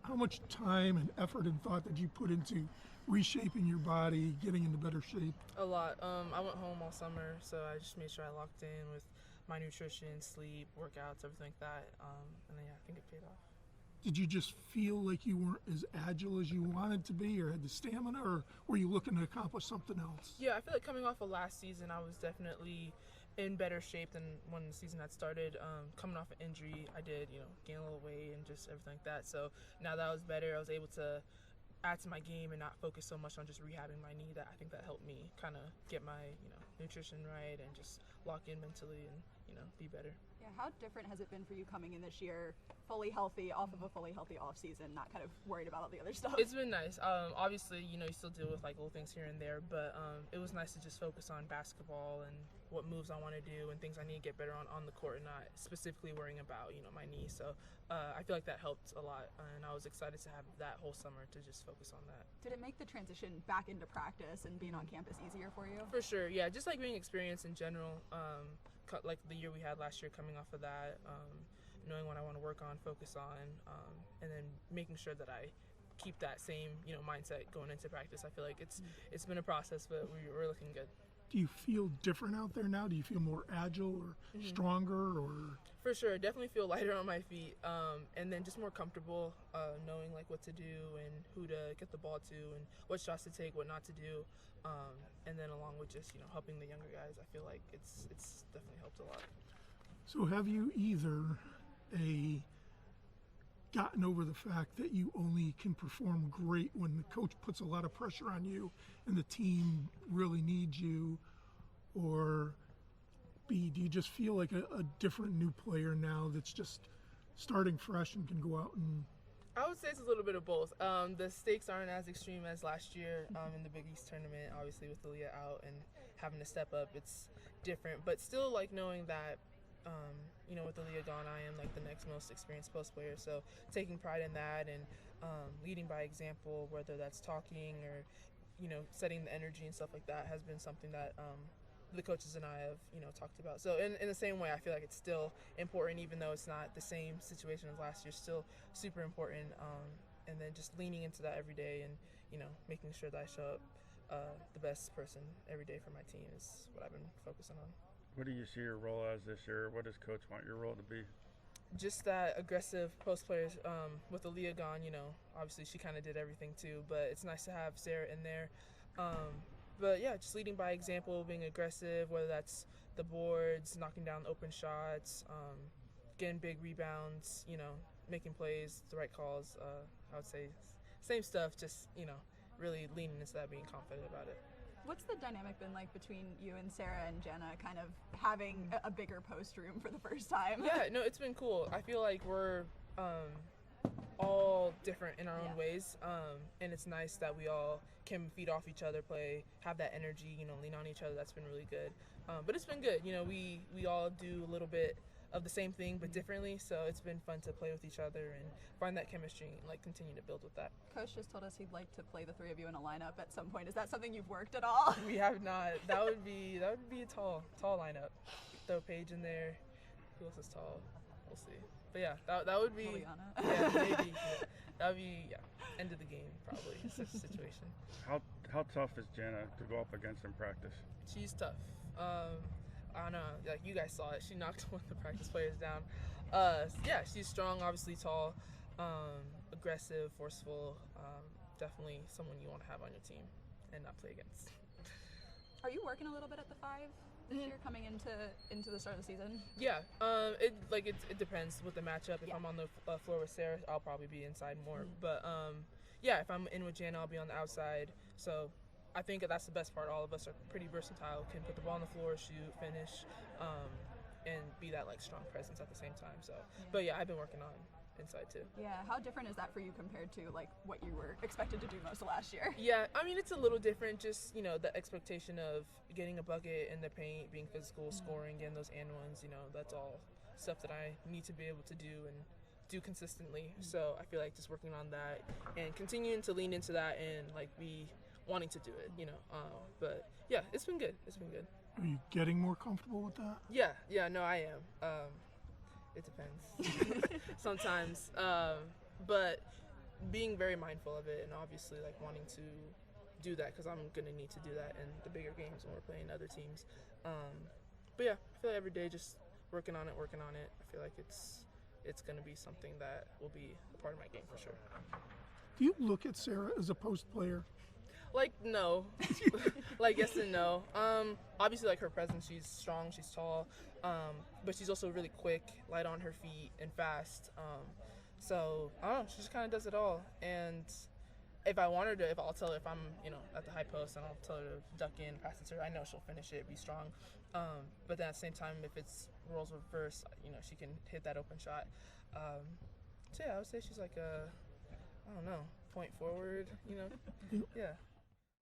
How much time and effort and thought did you put into reshaping your body, getting into better shape? A lot. I went home all summer, so I just made sure I locked in with my nutrition, sleep, workouts, everything like that. And then, yeah, I think it paid off. Did you just feel like you weren't as agile as you wanted to be or had the stamina, or were you looking to accomplish something else? Yeah, I feel like coming off of last season, I was definitely in better shape than when the season had started. Coming off an injury, I did, gain a little weight and just everything like that. So now that I was better, I was able to add to my game and not focus so much on just rehabbing my knee. That I think that helped me kind of get my, nutrition right and just lock in mentally and, be better. Yeah, how different has it been for you coming in this year, fully healthy, off of a fully healthy off season, not kind of worried about all the other stuff? It's been nice. Obviously, you still deal with like little things here and there, but it was nice to just focus on basketball and what moves I want to do and things I need to get better on the court, and not specifically worrying about my knee. So I feel like that helped a lot, and I was excited to have that whole summer to just focus on that. Did it make the transition back into practice and being on campus easier for you? For sure, yeah. Just like being experienced in general, like the year we had last year, coming off of that, knowing what I want to work on, focus on, and then making sure that I keep that same mindset going into practice. I feel like it's been a process, but we're looking good. Do you feel different out there now? Do you feel more agile or stronger? Or For sure, definitely feel lighter on my feet, and then just more comfortable knowing like what to do and who to get the ball to and what shots to take, what not to do, and then along with just helping the younger guys. I feel like it's definitely helped a lot. so have you either gotten over the fact that you only can perform great when the coach puts a lot of pressure on you and the team really needs you, or B, do you just feel like a different new player now that's just starting fresh and can go out and... I would say it's a little bit of both. The stakes aren't as extreme as last year in the Big East tournament, obviously with Aaliyah out and having to step up. It's different, but still like knowing that with Aaliyah gone, I am like the next most experienced post player. So taking pride in that and leading by example, whether that's talking or, setting the energy and stuff like that, has been something that the coaches and I have, talked about. So in the same way, I feel like it's still important, even though it's not the same situation as last year, still super important. And then just leaning into that every day and, making sure that I show up the best person every day for my team is what I've been focusing on. What do you see your role as this year? What does Coach want your role to be? Just that aggressive post players. With Aaliyah gone, obviously she kind of did everything too, but it's nice to have Sarah in there. But yeah, just leading by example, being aggressive, whether that's the boards, knocking down open shots, getting big rebounds, making plays, the right calls. I would say same stuff, just, really leaning into that, being confident about it. What's the dynamic been like between you and Sarah and Jenna, kind of having a bigger post room for the first time? Yeah, no, it's been cool. I feel like we're all different in our own ways, and it's nice that we all can feed off each other, have that energy, lean on each other. That's been really good. But it's been good. We all do a little bit of the same thing but differently, so it's been fun to play with each other and find that chemistry and like continue to build with that. Coach just told us he'd like to play the three of you in a lineup at some point. Is that something you've worked at all? We have not. That would be a tall lineup. Throw Paige in there. Who else is tall? We'll see. But yeah, that would be Liliana. Yeah, maybe. Yeah. That would be end of the game probably, such a situation. How tough is Jenna to go up against in practice? She's tough. I don't know, like you guys saw it. She knocked one of the practice players down. Yeah, she's strong, obviously tall, aggressive, forceful. Definitely someone you want to have on your team and not play against. Are you working a little bit at the 5 this year, coming into the start of the season? Yeah, it depends with the matchup. If I'm on the floor with Sarah, I'll probably be inside more. But yeah, if I'm in with Jana, I'll be on the outside. So I think that's the best part. All of us are pretty versatile, can put the ball on the floor, shoot, finish, and be that like strong presence at the same time. So, but yeah, I've been working on inside too. Yeah, how different is that for you compared to like what you were expected to do most of last year? Yeah, I mean it's a little different. Just the expectation of getting a bucket in the paint, being physical, scoring, getting those and ones. That's all stuff that I need to be able to do and do consistently. So I feel like just working on that and continuing to lean into that and like be wanting to do it, but yeah, it's been good. Are you getting more comfortable with that? Yeah, no, I am. It depends sometimes, but being very mindful of it, and obviously like wanting to do that because I'm gonna need to do that in the bigger games when we're playing other teams. But yeah, I feel like every day just working on it. I feel like it's gonna be something that will be a part of my game for sure. Do you look at Sarah as a post player? Like, no. Like, yes and no. Obviously, like, her presence, she's strong, she's tall, but she's also really quick, light on her feet, and fast. So, I don't know, she just kind of does it all. And if I want her to, if I'll tell her if I'm, at the high post, and I'll tell her to duck in, pass it to her, I know she'll finish it, be strong. But then at the same time, if it's roles reverse, she can hit that open shot. So, yeah, I would say she's like a, I don't know, point forward, yeah.